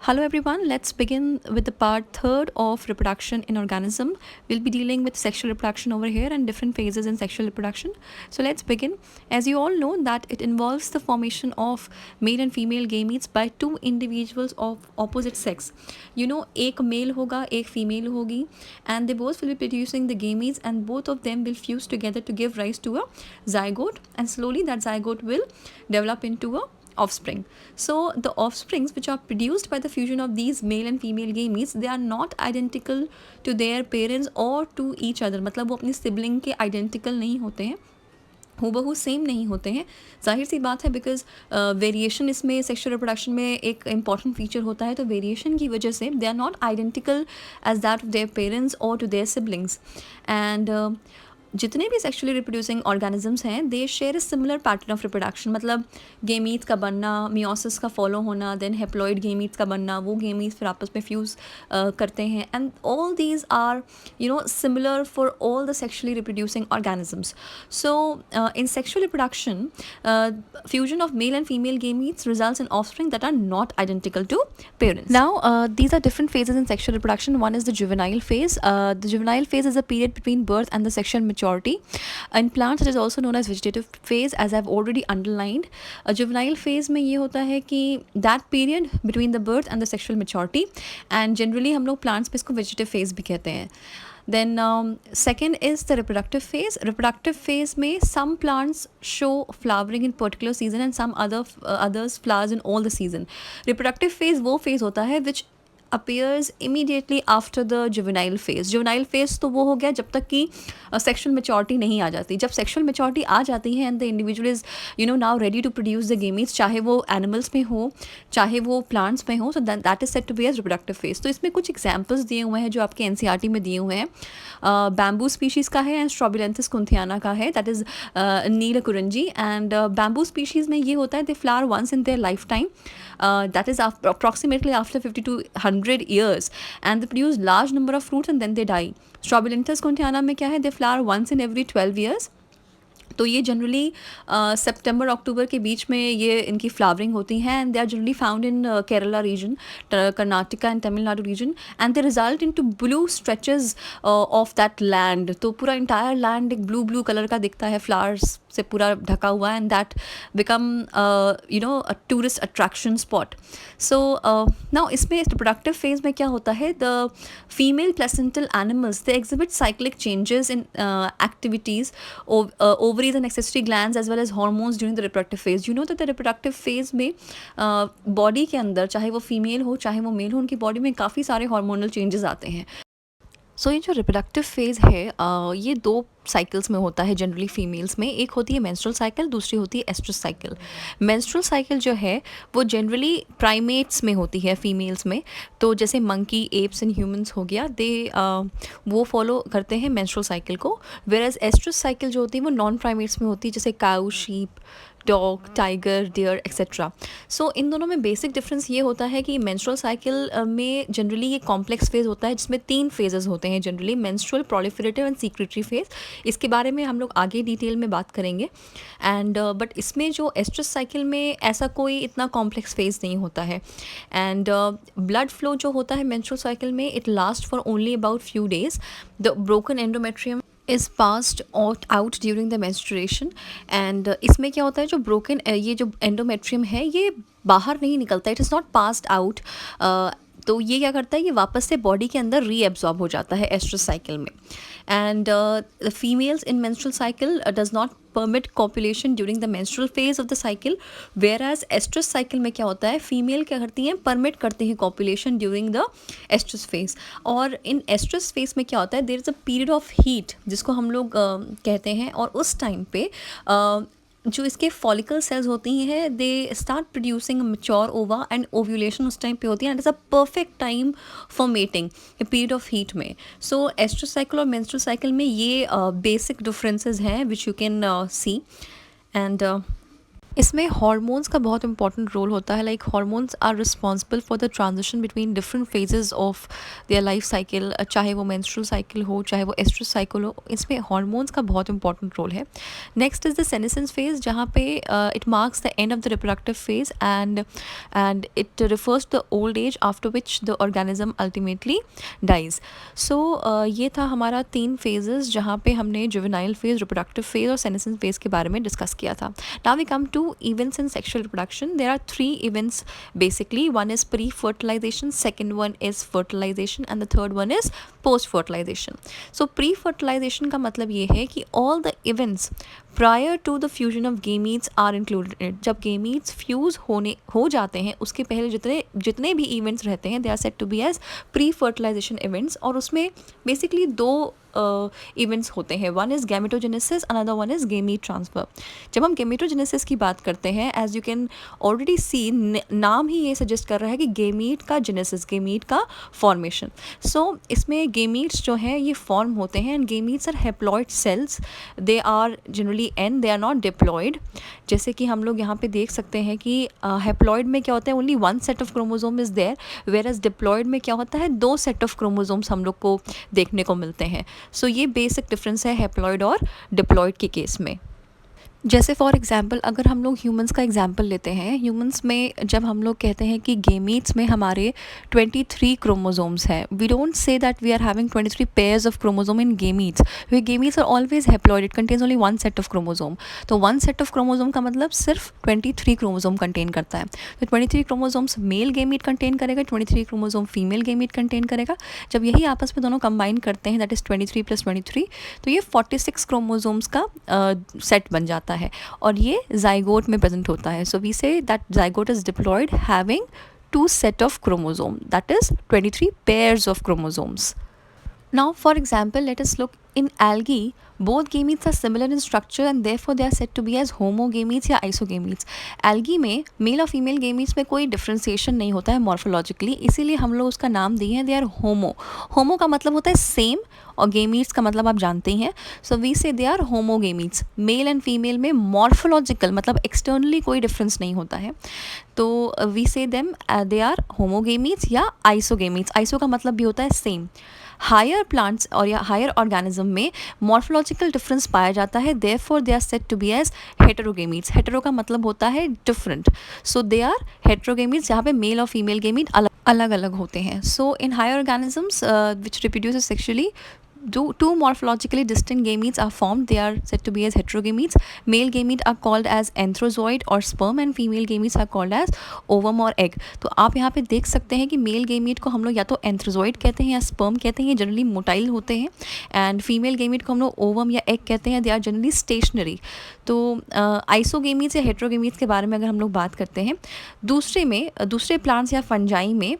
Hello everyone, let's begin with the part third of reproduction in organism. We'll be dealing with sexual reproduction over here and different phases in sexual reproduction. So let's begin. As you all know that it involves the formation of male and female gametes by two individuals of opposite sex. एक male होगा, एक female होगी, and they both will be producing the gametes and both of them will fuse together to give rise to a zygote, and slowly that zygote will develop into a offspring. So the offsprings which are produced by the fusion of these male and female gametes, they are not identical to their parents or to each other. मतलब वो अपनी sibling के identical नहीं होते हैं, हूबहू same नहीं होते हैं. जाहिर सी बात है, बिकॉज वेरिएशन इसमें सेक्शुअल रिप्रोडक्शन में एक इंपॉर्टेंट फीचर होता है. तो वेरिएशन की वजह से they are not identical as that of their parents और टू देयर सिबलिंग्स. एंड जितने भी सेक्शुअली रिप्रोड्यूसिंग ऑर्गेनिजम्स हैं, they share a similar pattern of reproduction. मतलब गेमीट्स का बनना, मियोसिस का फॉलो होना, देन हेप्लॉइड गेमीट्स का बनना, वो गेमीट्स फिर आपस में फ्यूज़ करते हैं. And all these are similar for all the sexually reproducing organisms. So in sexual reproduction, fusion of male and female gametes results in offspring that are not identical to parents. Now, these are different phases in sexual reproduction. One is the juvenile phase. The juvenile phase is a period between birth and the sexual maturity. In plants, it is also known as vegetative phase, as I've already underlined. A juvenile phase में ये होता है कि that period between the birth and the sexual maturity, and generally हम लोग plants पे इसको vegetative phase भी कहते हैं. Then second is the reproductive phase. Reproductive phase में some plants show flowering in particular season and some others flowers in all the season. Reproductive phase वो phase होता है which appears immediately after the juvenile phase. Juvenile phase तो वो हो गया जब तक कि sexual maturity नहीं आ जाती. जब sexual maturity आ जाती है and the individual is now ready to produce the gametes, चाहे वो animals में हो, चाहे वो plants में हो, so that is said to be as reproductive phase. तो इसमें कुछ examples दिए हुए हैं जो आपके NCERT में दिए हुए हैं. Bamboo species का है and Strobilanthes kunthiana का है, that is nil Kurinji. And bamboo species में ये होता है they flower once in their lifetime. That is approximately after 50 to 100 years, and they produce large number of fruits and then they die. Strobilanthes kunthiana में क्या है, they flower once in every 12 years. तो ये generally सितंबर अक्टूबर के बीच में ये इनकी flowering होती हैं. And they are generally found in Kerala reason, Karnataka and Tamil Nadu reason, and they result into blue stretches of that land. तो पूरा इंटायर लैंड एक ब्लू ब्लू कलर का दिखता है, फ्लावर्स से पूरा ढका हुआ, and that become a tourist attraction spot. So now इसमें रिप्रोडक्टिव फेज में क्या होता है, the female placental animals they exhibit cyclic changes in activities, ovaries and accessory glands as well as hormones during the reproductive phase. You know that the reproductive phase में body के अंदर, चाहे वो female हो चाहे वो male हो, उनकी body में काफ़ी सारे hormonal changes आते हैं. सो ये जो रिप्रोडक्टिव फेज़ है, ये दो साइकिल्स में होता है जनरली फीमेल्स में. एक होती है मेंस्ट्रुअल साइकिल, दूसरी होती है एस्ट्रस साइकिल. मेंस्ट्रुअल साइकिल जो है वो जनरली प्राइमेट्स में होती है फीमेल्स में. तो जैसे मंकी, एप्स एंड ह्यूमंस हो गया, दे वो फॉलो करते हैं मेंस्ट्रुअल साइकिल को. वेयर एज एस्ट्रस साइकिल जो होती है वो नॉन प्राइमेट्स में होती है, जैसे cow, sheep, dog, tiger, deer etcetera. So इन दोनों में बेसिक डिफरेंस ये होता है कि मेंस्ट्रुअल साइकिल में जनरली ये कॉम्प्लेक्स फेज़ होता है जिसमें 3 फेजेस होते हैं generally, menstrual, proliferative and secretory phase. इसके बारे में हम लोग आगे डिटेल में बात करेंगे. एंड बट इसमें जो एस्ट्रस साइकिल में ऐसा कोई इतना कॉम्प्लेक्स फेज़ नहीं होता है. एंड ब्लड फ्लो जो होता है मेंस्ट्रुअल साइकिल में, it last for only about few days. The broken endometrium is passed out during the menstruation. and इसमें क्या होता है, जो broken ये जो endometrium है ये बाहर नहीं निकलता, it is not passed out. तो ये क्या करता है, ये वापस से बॉडी के अंदर रीएब्जॉर्ब हो जाता है एस्ट्रस साइकिल में. And the females in menstrual cycle does not permit copulation during the menstrual phase of the cycle. Whereas estrus cycle में क्या होता है, फीमेल क्या करती हैं, परमिट करते हैं copulation during the estrus phase. और इन एस्ट्रस फेज में क्या होता है, there is a period of heat जिसको हम लोग कहते हैं. और उस टाइम पे जो इसके फॉलिकल सेल्स होती हैं, they start producing mature ova, and ovulation उस टाइम पे होती है. And it's a perfect time for mating, a period of heat में. सो एस्ट्रस साइकिल और मेंस्ट्रुअल साइकिल में ये बेसिक डिफरेंसेस हैं which you can see. And इसमें हार्मोन्स का बहुत इंपॉर्टेंट रोल होता है. Like hormones are responsible for the transition between different phases of their life cycle. चाहे वो मेंस्ट्रुअल साइकिल हो, चाहे वो एस्ट्रस साइकिल हो, इसमें हार्मोन्स का बहुत इंपॉर्टेंट रोल है. Next is the senescence phase, जहाँ पे it marks the end of the reproductive phase and it refers to the old age after which the organism ultimately dies. So ये था हमारा 3 फेजेस जहाँ पे हमने जुवेनाइल फेज, रिप्रोडक्टिव फेज और senescence phase के बारे में डिस्कस किया था. Now we come to events in sexual reproduction. There are 3 events basically. One is pre-fertilization, second one is fertilization, and the third one is post-fertilization. So pre-fertilization का मतलब ये है कि all the events prior to the fusion of gametes are included in it. जब gametes fuse हो जाते हैं, उसके पहले जितने भी events रहते हैं, they are said to be as pre-fertilization events. और उसमें basically 2 इवेंट्स होते हैं. One is gametogenesis, another one is gamete transfer. जब हम गैमेटोजेनेसिस की बात करते हैं, एज यू कैन ऑलरेडी सी, नाम ही ये सजेस्ट कर रहा है कि गेमीट का जेनेसिस, गेमीट का फॉर्मेशन. सो इसमें गेमीट्स जो हैं ये फॉर्म होते हैं, and gametes are haploid cells. They are generally N, they are not diploid. जैसे कि हम लोग यहाँ पे देख सकते हैं कि हैप्लॉइड में क्या होता है, only 1 set of chromosome is there, whereas diploid में क्या होता है, 2 सेट ऑफ क्रोमोजोम्स हम लोग को देखने को मिलते हैं. सो ये बेसिक डिफरेंस है हैप्लॉइड और डिप्लॉयड के केस में. जैसे फॉर एग्जांपल अगर हम लोग ह्यूमंस का एग्जांपल लेते हैं, ह्यूमंस में जब हम लोग कहते हैं कि गेमीट्स में हमारे 23 क्रोमोजोम्स हैं, we don't say that we are having 23 pairs of chromosome in gametes. वे gametes are always haploid, it contains only 1 set of chromosome. तो 1 सेट ऑफ क्रोमोजोम का मतलब सिर्फ 23 क्रोमोजोम कंटेन करता है. तो 23 क्रोमोजोम्स मेल गेमीट कंटेन करेगा, 23 chromosome female gamete contain करेगा. जब यही आपस में दोनों कंबाइन करते हैं, दैट इज़ 23 + 23, तो ये 46 क्रोमोजोम्स का सेट बन जाता है, और ये जाइगोट में प्रेजेंट होता है. So we say that zygote is diploid having 2 set of chromosome, that is 23 pairs of chromosomes. Now for example, let us look in algae. Both gametes are similar in structure and therefore they are said to be as homogametes या isogametes. algae में mail और female gametes में कोई differentiation नहीं होता है morphologically, इसीलिए हम लोग उसका नाम दिए हैं, दे आर होमो. होमो का मतलब होता है सेम, और गेमीट्स का मतलब आप जानते ही हैं. So we say they are homogametes. Male and female में मॉर्फोलॉजिकल मतलब एक्सटर्नली कोई डिफरेंस नहीं होता है, तो वी से देम दे आर होमोगेमीट्स या आइसोगेमीट्स. आइसो का मतलब भी होता है सेम. हायर प्लांट्स और या हायर ऑर्गेनिज्म में मॉर्फोलॉजिकल डिफरेंस पाया जाता है, therefore they are said to be as heterogametes. Hetero का मतलब होता है डिफरेंट, सो दे आर हेटेरोगेमीट्स, जहाँ पे मेल और फीमेल गेमीट अलग अलग होते हैं. So in higher organisms which reproduce sexually, two morphologically distinct gametes are formed. They are said to be as heterogametes. Male gamete are called as anthrozoid or sperm, and female gametes are called as ovum or egg. तो आप यहाँ पे देख सकते हैं कि male gamete को हम लोग या तो एंथ्रोजॉइड कहते हैं या स्पर्म कहते हैं, ये जनरली मोटाइल होते हैं, एंड फीमेल गेमीट को हम लोग ओवम या एग कहते हैं, दे आर जनरली स्टेशनरी. तो आइसोगेमीट्स या हेट्रोगेमीट्स के बारे में अगर हम लोग बात करते हैं, दूसरे प्लांट्स या फंजाई में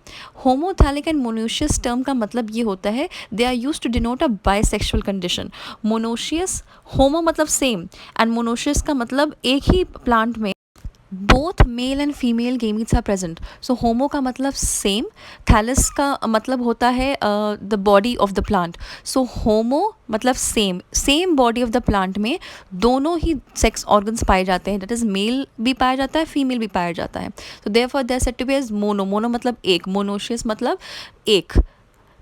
होमोथैलिक एंड मोनोशियस टर्म का मतलब ये होता है, they are used to denote bisexual condition. Monoecious, homo मतलब सेम, एंड मोनोशियस का मतलब एक ही प्लांट में both male and female gametes are present. So homo का मतलब सेम, थैलस का मतलब होता है the body of the plant. So homo मतलब same body of the plant में दोनों ही सेक्स ऑर्गन्स पाए जाते हैं, दैट इज़ मेल भी पाया जाता है, फीमेल भी पाया जाता है. तो therefore they are said to be as mono मतलब एक, मोनोशियस मतलब एक.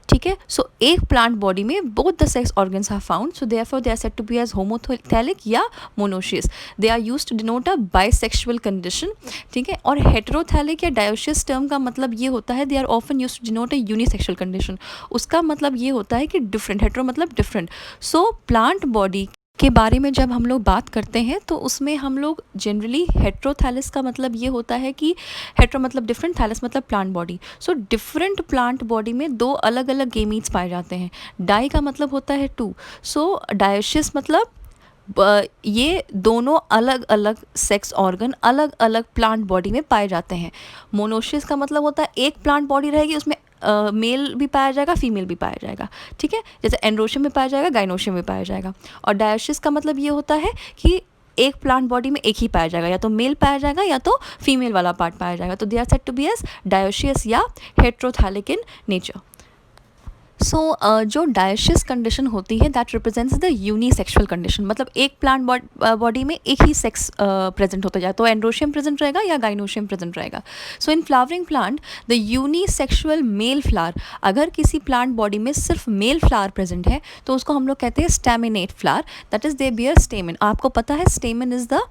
ठीक है, सो एक प्लांट बॉडी में both the sex organs are found, so therefore they are said to be as homothallic या monoecious. They are used to denote a bisexual condition. ठीक है, और हेटेरोथैलिक या डायोशियस टर्म का मतलब ये होता है, they are often used to denote a unisexual condition. उसका मतलब ये होता है कि डिफरेंट, हेटेरो मतलब डिफरेंट. सो प्लांट बॉडी के बारे में जब हम लोग बात करते हैं तो उसमें हम लोग जनरली हेट्रोथैलस का मतलब ये होता है कि हेट्रो मतलब डिफरेंट, थैलस मतलब plant body. So different plant body में 2 अलग अलग गेमीट्स पाए जाते हैं. डाई का मतलब होता है 2. सो डायोशियस मतलब ये दोनों अलग अलग सेक्स ऑर्गन अलग अलग प्लांट बॉडी में पाए जाते हैं. मोनोशियस का मतलब होता है एक प्लांट बॉडी रहेगी, उसमें मेल भी पाया जाएगा, फीमेल भी पाया जाएगा. ठीक है, जैसे एंड्रोशियम में पाया जाएगा, गाइनोशियम में पाया जाएगा. और डायोशियस का मतलब ये होता है कि एक प्लांट बॉडी में एक ही पाया जाएगा, या तो मेल पाया जाएगा या तो फीमेल वाला पार्ट पाया जाएगा. तो they are said to be as dioecious या हेट्रोथैलिक इन नेचर. जो डायशियस कंडीशन होती है that represents the unisexual condition, मतलब एक प्लांट बॉडी में एक ही सेक्स प्रेजेंट होता जाए, तो एंड्रोशियम प्रेजेंट रहेगा या गाइनोशियम प्रेजेंट रहेगा. So in flowering plant the unisexual male flower, अगर किसी प्लांट बॉडी में सिर्फ मेल फ्लावर प्रेजेंट है तो उसको हम लोग कहते हैं staminate flower, that is they beer स्टेमन. आपको पता है स्टेमन is the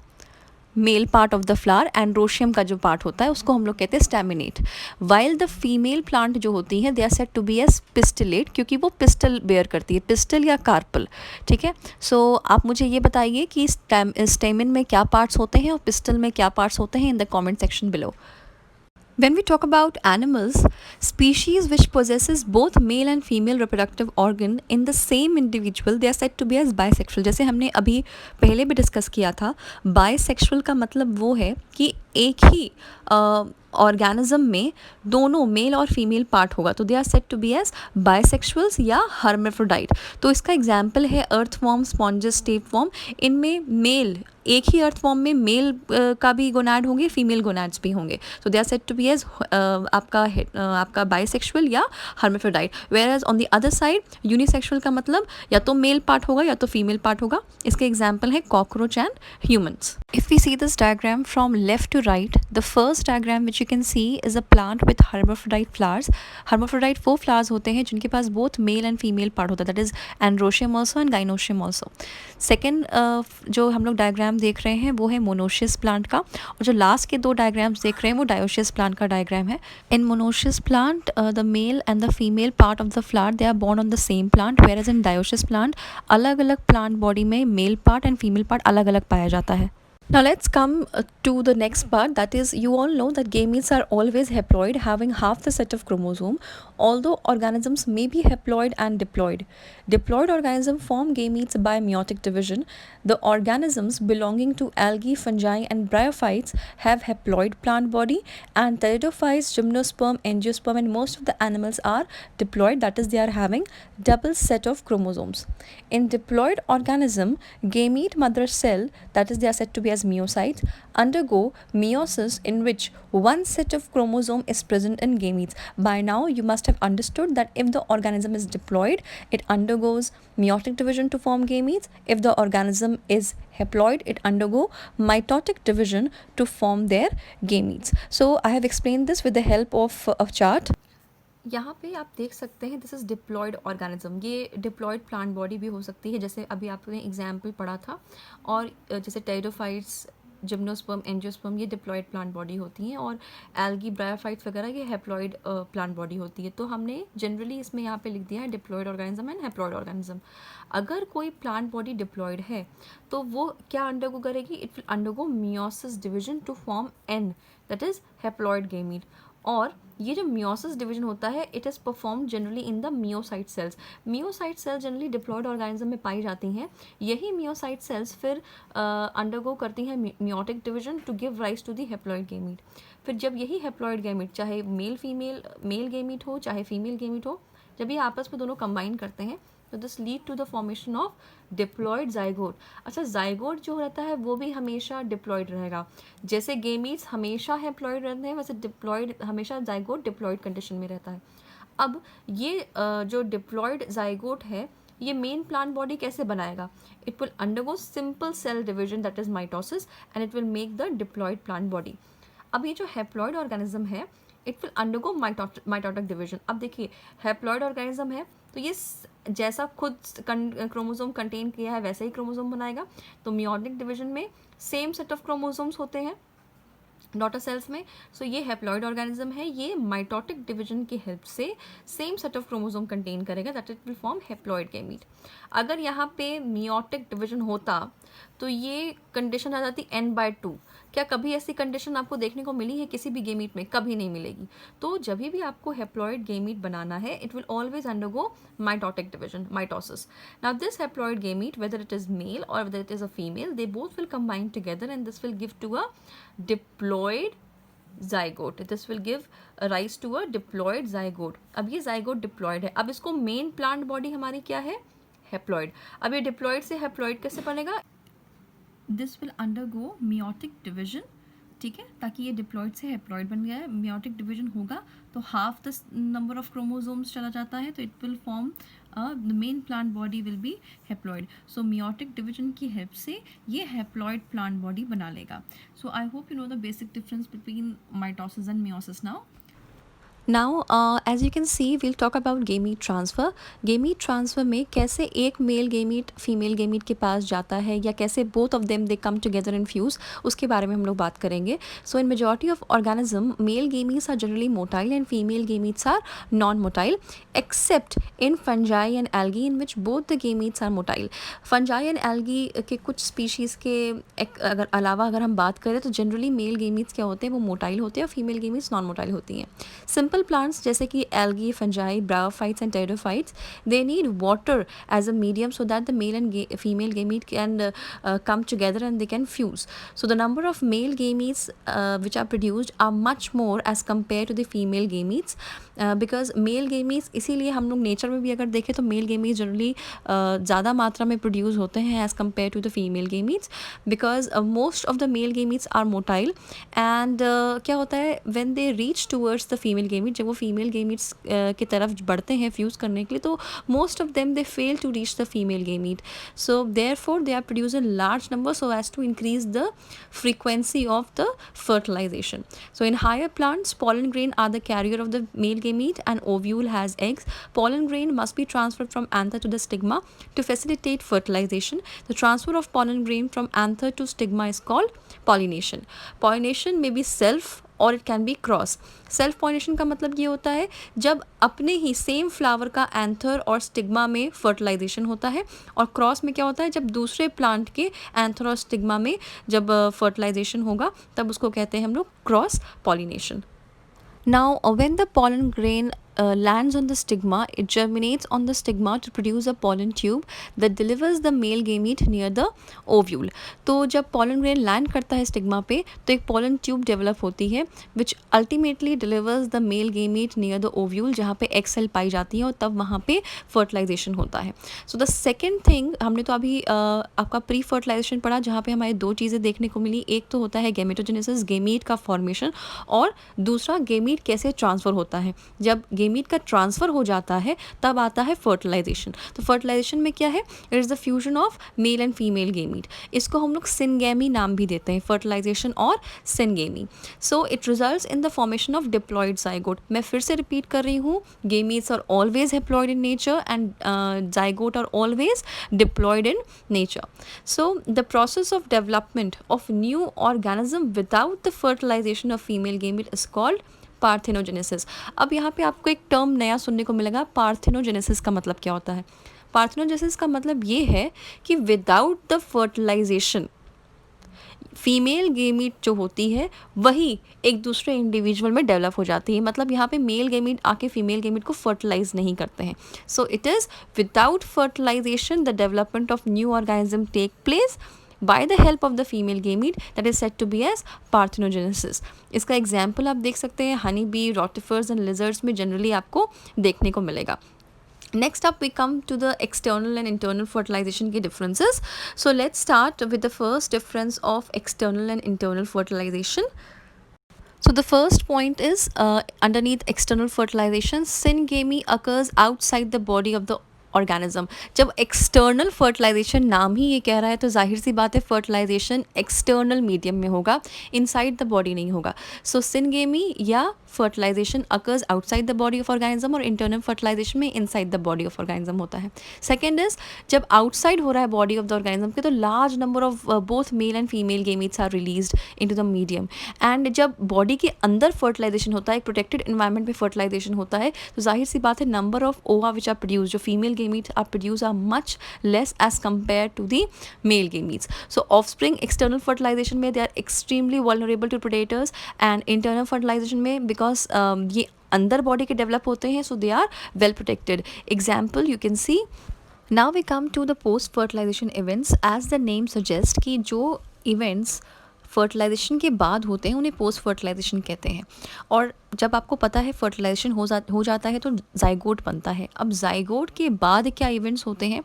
male part of the flower, androecium का जो पार्ट होता है उसको हम लोग कहते हैं staminate. While the female plant जो होती हैं they are said to be as pistillate, क्योंकि वो पिस्टल बेयर करती है, पिस्टल या कार्पल. ठीक है. सो आप मुझे ये बताइए कि स्टेमिन में क्या पार्ट्स होते हैं और पिस्टल में क्या पार्ट्स होते हैं in the comment section below. When we talk about animals, species which possesses both male and female reproductive organ in the same individual, they are said to be as bisexual. जैसे हमने अभी पहले भी discuss किया था, bisexual का मतलब वो है कि एक ही ऑर्गेनिज्म में दोनों मेल और फीमेल पार्ट होगा, तो they are said to be as bisexuals या हर्मेफ्रोडाइट. तो इसका एग्जाम्पल है अर्थवॉर्म, स्पॉन्जेस, टेपवॉर्म. इनमें मेल, एक ही अर्थवॉर्म में मेल का भी गोनाड होंगे, फीमेल गोनाड्स भी होंगे, तो they are said to be as आपका बाइसेक्सुअल या hermaphrodite. Whereas on the other side unisexual का मतलब या तो मेल पार्ट होगा या तो फीमेल पार्ट होगा. इसके एग्जाम्पल है cockroach and humans. If we see this diagram from left to right, the first diagram which you can see is a plant with hermaphrodite flowers. Hermaphrodite वो flowers होते हैं जिनके पास both male and female part होता है, that is androecium also and gynoecium also. Second जो हम लोग डायग्राम देख रहे हैं वो है मोनोशियस प्लांट का, और जो लास्ट के दो डायग्राम्स देख रहे हैं वो डायोशियस प्लांट का डायग्राम है. In monoecious plant the male and the female part of the flower they are borne on the same plant, whereas in dioecious plant अलग अलग प्लांट बॉडी में male part and female part अलग अलग पाया जाता है. Now let's come to the next part, that is, you all know that gametes are always haploid, having half the set of chromosome, although organisms may be haploid and diploid. Diploid organisms form gametes by meiotic division. The organisms belonging to algae, fungi and bryophytes have haploid plant body, and pteridophytes, gymnosperm, angiosperm and most of the animals are diploid, that is, they are having double set of chromosomes. In diploid organism, gamete mother cell, that is, they are said to be as meiocytes, undergo meiosis in which one set of chromosome is present in gametes. By now you must have understood that if the organism is diploid, it undergoes meiotic division to form gametes. If the organism is haploid, it undergo mitotic division to form their gametes. So I have explained this with the help of a chart. यहाँ पे आप देख सकते हैं this is diploid organism. ये diploid plant body भी हो सकती है, जैसे अभी आपने एग्जाम्पल पढ़ा था, और जैसे टेरिडोफाइट्स, जिम्नोस्पर्म, एंजियोस्पर्म, ये डिप्लॉयड प्लांट बॉडी होती हैं, और एल्गी, ब्रायोफाइट्स वगैरह ये हैप्लॉयड प्लांट बॉडी होती है. तो हमने जनरली इसमें यहाँ पे लिख दिया है diploid organism and haploid organism. अगर कोई प्लांट बॉडी डिप्लॉयड है तो वो क्या अंडरगो करेगी? It will undergo meiosis division to form N, that is haploid gamete. और ये जो मियोसिस डिवीजन होता है it is perform generally in the meiocyte cells. Meiocyte cells generally diploid organism में पाई जाती हैं. यही मियोसाइट सेल्स फिर अंडरगो करती हैं meiotic division to give rise to the haploid gamete. फिर जब यही हैप्लॉयड गेमीट, चाहे मेल गेमीट हो चाहे फीमेल गेमीट हो, जब ये आपस में दोनों कंबाइन करते हैं तो this lead to the formation of diploid zygote. अच्छा, जाइगोट जो रहता है वो भी हमेशा डिप्लॉयड रहेगा. जैसे गेमीट्स हमेशा हैप्लॉयड रहते हैं वैसे डिप्लॉयड हमेशा जाइगोट डिप्लॉयड कंडीशन में रहता है. अब ये जो डिप्लॉयड जाइगोट है ये मेन प्लांट बॉडी कैसे बनाएगा? It will undergo simple cell division, that is mitosis, and it will make the diploid plant body. अब ये जो हैप्लॉयड ऑर्गेनिज्म है it will undergo mitotic division. अब देखिए हैप्लॉयड ऑर्गेनिज्म है तो ये जैसा खुद क्रोमोसोम कंटेन किया है वैसे ही क्रोमोसोम बनाएगा. तो मियोटिक डिवीजन में सेम सेट ऑफ क्रोमोसोम्स होते हैं डॉटर सेल्स में. सो ये हैप्लॉयड ऑर्गेनिज्म है, ये माइटोटिक डिवीजन की हेल्प से same set of chromosome contain करेगा, that it will form haploid gamete. अगर यहाँ पे मियोटिक डिवीजन होता तो ये कंडीशन आ जाती n/2. क्या कभी ऐसी कंडीशन आपको देखने को मिली है किसी भी गेमीट में? कभी नहीं मिलेगी. तो जब भी आपको हैप्लॉयड गेमीट बनाना है it will always undergo mitotic division, mitosis. Now this haploid gamete, whether it is male or whether it is a female, they both will combine together and this will give to a diploid zygote. This will give rise to a diploid zygote. अब ये zygote diploid है. अब इसको main plant body हमारी क्या है? Haploid. अब ये डिप्लॉयड से हैप्लॉयड कैसे बनेगा? This will undergo meiotic division ठीक है, ताकि ये डिप्लॉइड से हैप्लॉइड बन गया है। मियोटिक डिवीजन होगा तो half the number of chromosomes चला जाता है, तो it will form the main plant body will be haploid. So meiotic division की हेल्प से ये हैप्लॉइड प्लांट बॉडी बना लेगा। So I hope you know the basic difference between mitosis and meiosis now. Now, as you can see, we'll talk about gamete transfer. Gamete transfer में कैसे एक male gamete female gamete के पास जाता है या कैसे both of them they come together and fuse, उसके बारे में हम लोग बात करेंगे. So in majority of organism, male gametes are generally motile and female gametes are non-motile, except in fungi and algae in which both the gametes are motile. Fungi and algae के कुछ species के अलावा अगर हम बात करें तो generally male gametes क्या होते हैं, वो motile होते हैं और female gametes non-motile होती हैं. Simple plants जैसे कि algae, fungi, bryophytes and pteridophytes, they need water as a medium so that the male and female gamete can come together and they can fuse. So the number of male gametes which are produced are much more as compared to the female gametes, because male gametes, इसीलिए हम लोग nature में भी अगर देखें तो mail gametes generally ज़्यादा मात्रा में प्रोड्यूस होते हैं as compare to the female gametes, because most of the male gametes are motile and क्या होता है when they reach towards the female gamete, जब वो फीमेल गेमीट्स की तरफ बढ़ते हैं फ्यूज़ करने के लिए, तो most of them they fail to reach the female gamete. So therefore they are produce in large number so as to increase the frequency of the fertilization. So in higher plants, pollen grain are the carrier of the male gamete and ovule has eggs. Pollen grain must be transferred from anther to the stigma to facilitate fertilization. The transfer of pollen grain from anther to stigma is called pollination. Pollination may be self और it can be cross. Self pollination का मतलब ये होता है जब अपने ही same flower का anther और स्टिग्मा में फर्टिलाइजेशन होता है, और क्रॉस में क्या होता है जब दूसरे प्लांट के एंथर और स्टिग्मा में जब फर्टिलाइजेशन होगा तब उसको कहते हैं हम लोग cross pollination. Now, when the pollen grain lands on the stigma, it germinates on the stigma to produce a pollen tube that delivers the male gamete near the ovule. तो जब pollen grain land करता है stigma पे तो एक pollen tube develop होती है which ultimately delivers the male gamete near the ovule, जहाँ पे egg cell पाई जाती है और तब वहाँ पे fertilization होता है. So the second thing, हमने तो अभी आपका प्री फर्टिलाइजेशन पढ़ा जहाँ पे हमारे दो चीज़ें देखने को मिली. एक तो होता है गेमेटोजेनेसिस, गेमीट का फॉर्मेशन, और दूसरा गेमीट कैसे ट्रांसफ़र होता है. जब गेमीट का ट्रांसफ़र हो जाता है तब आता है फर्टिलाइजेशन. तो फर्टिलाइजेशन में क्या है, it is the fusion of male and female gamete. इसको हम लोग सिनगेमी नाम भी देते हैं, फर्टिलाइजेशन और syngamy. So it results in the formation of diploid zygote. मैं फिर से रिपीट कर रही हूँ, gametes are always haploid in nature and zygote are always diploid in nature. So the process of development of new organism without the fertilisation of female gamete is called parthenogenesis. अब यहाँ पे आपको एक term नया सुनने को मिलेगा. Parthenogenesis का मतलब क्या होता है? पार्थेनोजेनेसिस का मतलब ये है कि without the fertilisation female gamete जो होती है वही एक दूसरे इंडिविजुअल में डेवलप हो जाती है. मतलब यहाँ पे मेल गेमीट आके फीमेल गेमीट को फर्टिलाइज नहीं करते हैं. So it is without fertilisation the development of new organism take place by the help of the female gamete that is said to be as parthenogenesis. इसका example आप देख सकते हैं honey bee, rotifers and lizards में generally आपको देखने को मिलेगा. Next up we come to the external and internal fertilization के differences. So let's start with the first difference of external and internal fertilization. So the first point is underneath external fertilization, syngamy occurs outside the body of the organism. जब external fertilisation नाम ही ये कह रहा है तो जाहिर सी बात है फर्टिलाइजेशन एक्सटर्नल मीडियम में होगा, इनसाइड द बॉडी नहीं होगा. सो सिनगेमी या fertilisation occurs outside the body of organism और इंटरनल फर्टिलाइजेशन में inside the body of organism होता है. सेकेंड इज जब आउटसाइड हो रहा है बॉडी ऑफ द ऑर्गेनिज्म के तो large number of both male and female gametes are released into the medium. And जब बॉडी के अंदर फर्टिलाइजेशन होता है, एक प्रोटेक्टेड एनवायरनमेंट में फर्टिलाइजेशन होता है, तो जाहिर सी बात है number of ova which are produce, जो female gametes are produced are much less as compared to the male gametes. So offspring external fertilization में they are extremely vulnerable to predators, and internal fertilization में because ये अंदर body के develop होते हैं so they are well protected. Example you can see. Now we come to the post fertilization events. As the name suggests कि जो events fertilisation के बाद होते हैं उन्हें पोस्ट फर्टिलाइजेशन कहते हैं. और जब आपको पता है फर्टिलाइजेशन हो जाता है तो जाइगोट बनता है. अब जाइगोट के बाद क्या इवेंट्स होते हैं?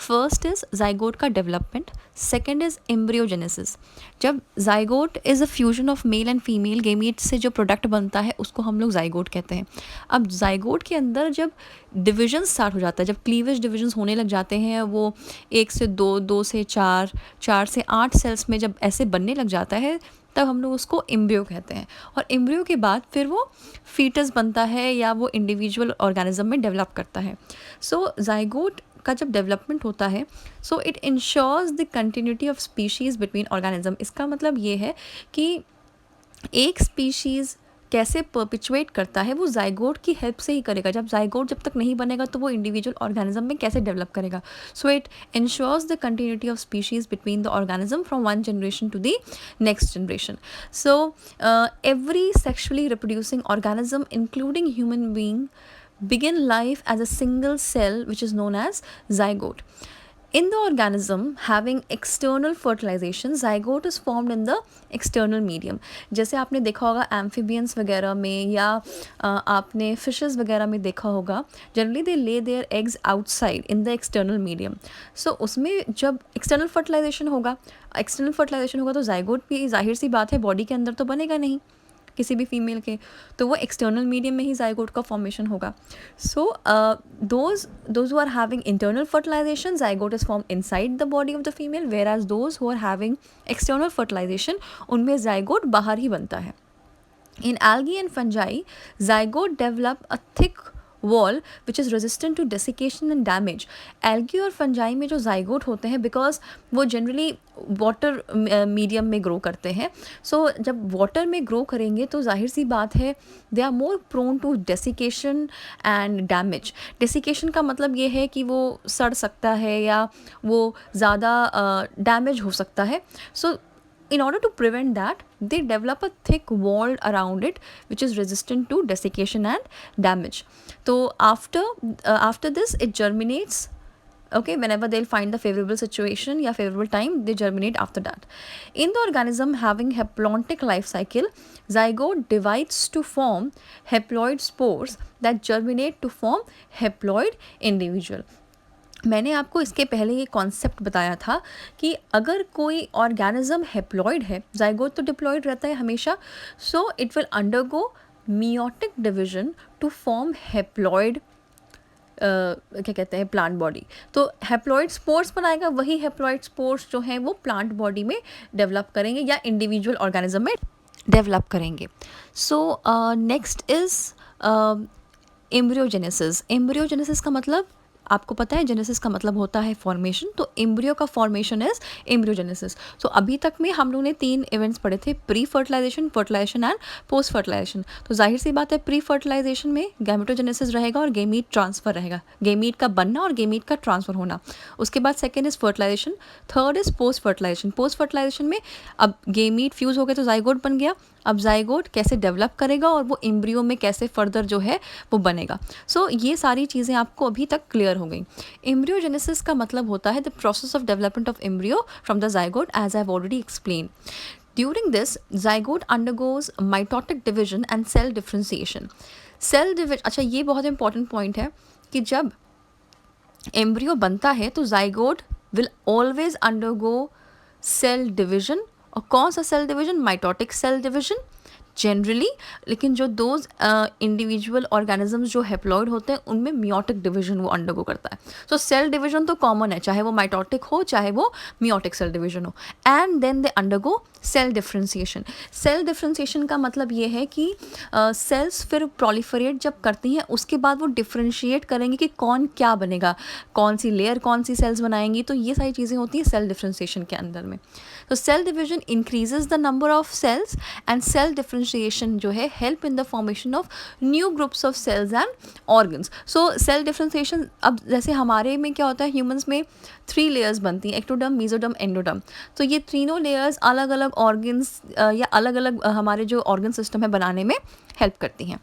फर्स्ट इज जाइगोट का डेवलपमेंट, सेकेंड इज एम्ब्रियोजेनेसिस। जब zygote is a fusion of male and female gamete से जो प्रोडक्ट बनता है उसको हम लोग जाइगोट कहते हैं। अब जाइगोट के अंदर जब डिविजन स्टार्ट हो जाता है, जब क्लीवेज डिविजन्स होने लग जाते हैं, वो 1 से 2, 2 से 4, 4 से 8 सेल्स में जब ऐसे बनने लग जाता है, तब हम लोग उसको एम्ब्रियो कहते हैं। और एम्ब्रियो के बाद फिर वो फीटस बनता है या वो इंडिविजुअल ऑर्गेनिज्म में डेवलप करता है। सो जाइगोट का जब डेवलपमेंट होता है, so it ensures the continuity of species between organism. इसका मतलब ये है कि एक स्पीशीज़ कैसे परपिचुएट करता है वो जाइगोट की हेल्प से ही करेगा। जब जाइगोट जब तक नहीं बनेगा तो वो इंडिविजुअल ऑर्गेनिज्म में कैसे डेवलप करेगा। So it ensures the continuity of species between the organism from one generation to the next generation. So every sexually reproducing organism including human being begin life as a single cell which is known as zygote. In the organism having external fertilization, zygote is formed in the external medium. जैसे आपने देखा होगा amphibians वगैरह में या आपने fishes वगैरह में देखा होगा, generally they lay their eggs outside in the external medium. So उसमें जब external fertilization होगा तो zygote भी जाहिर सी बात है बॉडी के अंदर तो बनेगा नहीं किसी भी फीमेल के, तो वो एक्सटर्नल मीडियम में ही जाइगोट का फॉर्मेशन होगा। So those who are having internal fertilisation, zygote is form inside the body of the female, whereas those who are having external fertilisation, उनमें जाइगोट बाहर ही बनता है। In algae and fungi, zygote develop a thick wall which is resistant to desiccation and damage. Algae और fungi में जो zygote होते हैं, बिकॉज वो जनरली वाटर मीडियम में ग्रो करते हैं, सो जब वाटर में ग्रो करेंगे तो जाहिर सी बात है they are more prone to desiccation and damage. Desiccation का मतलब ये है कि वो सड़ सकता है या वो ज़्यादा डैमेज हो सकता है। सो in order to prevent that, they develop a thick wall around it which is resistant to desiccation and damage. So after this it germinates, okay, whenever they'll find the favorable situation या favorable time, they germinate after that. In the organism having haplontic life cycle, zygote divides to form haploid spores that germinate to form haploid individual. मैंने आपको इसके पहले ये concept बताया था कि अगर कोई ऑर्गेनिज्म हेप्लॉइड है, जाइगोट तो डिप्लॉइड रहता है हमेशा, so it will undergo meiotic division to form haploid क्या कहते हैं प्लांट बॉडी। तो हेप्लॉइड स्पोर्स बनाएगा, वही हेप्लॉइड स्पोर्स जो हैं वो प्लांट बॉडी में डेवलप करेंगे या इंडिविजुअल ऑर्गेनिज्म में डेवलप करेंगे। So next is embryogenesis. Embryogenesis का मतलब आपको पता है, जेनेसिस का मतलब होता है फॉर्मेशन, तो एम्ब्रियो का फॉर्मेशन इज एम्ब्रियोजेनेसिस। तो अभी तक में हम लोगों ने 3 इवेंट्स पढ़े थे, pre fertilisation, fertilisation and post fertilisation. तो जाहिर सी बात है प्री फर्टिलाइजेशन में गैमेटोजेनेसिस रहेगा और गेमीट ट्रांसफ़र रहेगा, गेमीट का बनना और गेमीट का ट्रांसफ़र होना। उसके बाद second is fertilisation, third is post fertilisation. Post fertilisation में अब गेमीट फ्यूज़ हो गए तो जाइगोट बन गया, अब जाइगोट कैसे डेवलप करेगा और वो एम्ब्रियो में कैसे फर्दर जो है वो बनेगा। सो ये सारी चीज़ें आपको अभी तक क्लियर हो गई। एम्ब्रियोजेनेसिस का मतलब होता है the process of development of embryo from the zygote, as I have already explain. During this zygote undergoes mitotic division and cell differentiation. Cell division, अच्छा ये बहुत इंपॉर्टेंट पॉइंट है कि जब एम्ब्रियो बनता है तो zygote will always undergo cell division. और कौन सा cell division? Mitotic cell division generally, लेकिन जो दोज इंडिविजुअल ऑर्गेनिजम्स जो हेप्लॉइड होते हैं उनमें मियोटिक डिवीजन वो अंडरगो करता है। सो सेल डिवीजन तो कॉमन है, चाहे वो माइटोटिक हो चाहे वो मियोटिक सेल डिवीजन हो। And then they undergo cell differentiation. Cell differentiation का मतलब ये है कि सेल्स फिर प्रोलिफरेट जब करती हैं उसके बाद वो डिफ्रेंशिएट करेंगे कि कौन क्या बनेगा, कौन सी लेयर कौन सी सेल्स बनाएंगी, तो ये सारी चीज़ें होती हैं सेल डिफ्रेंसिएशन के अंदर में। तो cell division increases the number of cells and cell differentiation जो है help in the formation of new groups of cells and organs. So cell differentiation, अब जैसे हमारे में क्या होता है, ह्यूमंस में 3 लेयर्स बनती हैं, एक्टोडर्म, मेसोडर्म, एंडोडर्म। तो ये तीनों लेयर्स अलग अलग ऑर्गन्स या अलग अलग हमारे जो ऑर्गन सिस्टम है बनाने में हेल्प करती हैं।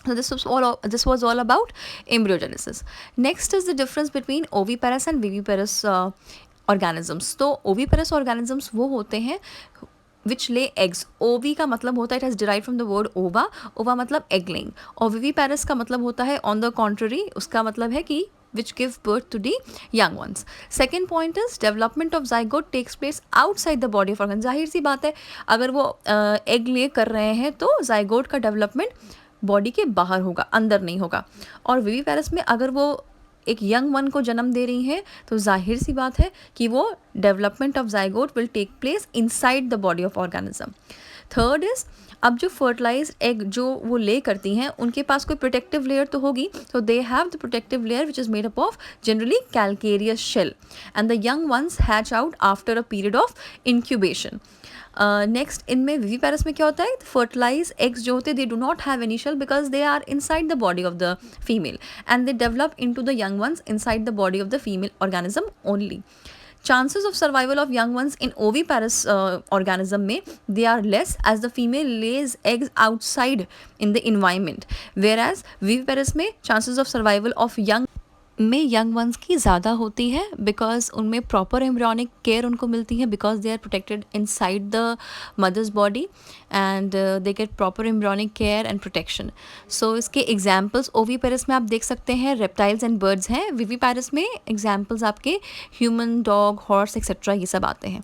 So this was all about embryogenesis. Next is the difference between oviparous and viviparous organisms. तो oviparous organisms वो होते हैं which lay eggs. ओवी का मतलब होता है, it has derived from the word ova. ova मतलब egg laying. और viviparous का मतलब होता है on the contrary, उसका मतलब है कि which give birth to the young ones. Second point is development of zygote takes place outside the body of organ. जाहिर सी बात है, अगर वो एग ले कर रहे हैं तो zygote का डेवलपमेंट बॉडी के बाहर होगा, अंदर नहीं होगा. और विविपेरस में अगर वो एक यंग वन को जन्म दे रही हैं तो जाहिर सी बात है कि वो development of zygote will take place inside the body of organism. Third is, अब जो फर्टिलाइज एग जो वो ले करती हैं उनके पास कोई प्रोटेक्टिव लेयर तो होगी, तो they have the protective layer which is made up of generally calcareous shell and the young ones hatch out after a period of incubation. Next इनमें विविपेरस में क्या होता है, फर्टिलाइज एग्स जो होते हैं they do not have any shell because they are inside the body of the female and they develop into the young ones inside the body of the female organism only. Chances of survival of young ones in oviparous organism में they are less as the female lays eggs outside in the environment, whereas viviparous में chances of survival of young में young ones की ज़्यादा होती है because उनमें proper embryonic care उनको मिलती है because they are protected inside the mother's body and they get proper embryonic care and protection. So इसके एग्जाम्पल्स ओवीपेरस में आप देख सकते हैं रेप्टाइल्स एंड बर्ड्स हैं. विविपेरस में एग्जाम्पल्स आपके ह्यूमन, डॉग, हॉर्स एक्सेट्रा ये सब आते हैं.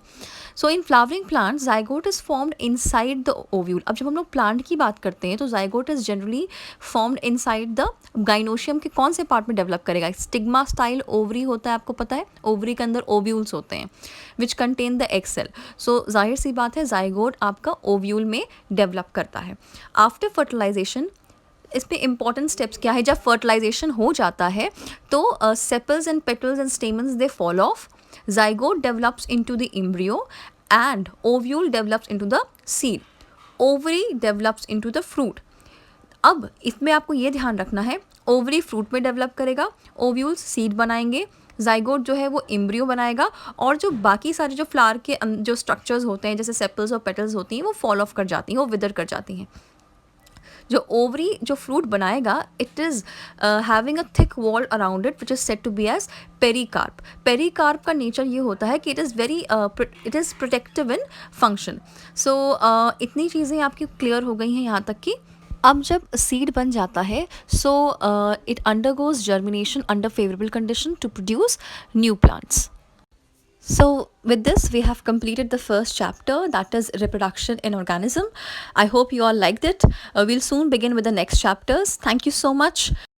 So in flowering plant zygote is formed inside the ovule. अब जब हम लोग प्लांट की बात करते हैं तो zygote is generally formed inside the gynoecium के कौन से पार्ट में डेवलप करेगा. स्टिग्मा स्टाइल ओवरी होता है, आपको पता है, ओवरी के अंदर ओव्यूल्स होते हैं which contain the egg cell. So जाहिर सी बात है zygote आपका ओव्यूल में डेवलप करता है. आफ्टर फर्टिलाइजेशन इसमें इंपॉर्टेंट स्टेप्स क्या है, जब फर्टिलाइजेशन हो जाता है तो sepals and petals and stamens they fall of. Zygote develops into the embryo and ovule develops into the seed. Ovary develops into the fruit. अब इसमें आपको ये ध्यान रखना है, ओवरी फ्रूट में डेवलप करेगा, ओव्यूल्स सीड बनाएंगे, zygote जो है वो एम्ब्रियो बनाएगा और जो बाकी सारे जो फ्लावर के जो स्ट्रक्चर्स होते हैं जैसे सेपल्स और पेटल्स होती हैं वो फॉल ऑफ कर जाती हैं, वो विदर कर जाती हैं. जो ओवरी जो फ्रूट बनाएगा it is having a thick wall around it which is said to be as pericarp. Pericarp का नेचर ये होता है कि it is protective in function. So इतनी चीज़ें आपकी क्लियर हो गई हैं यहाँ तक कि अब जब सीड बन जाता है so it undergoes germination under favourable condition to produce new plants. So with this we have completed the first chapter, that is reproduction in organism. I hope you all liked it. We'll soon begin with the next chapters. Thank you so much.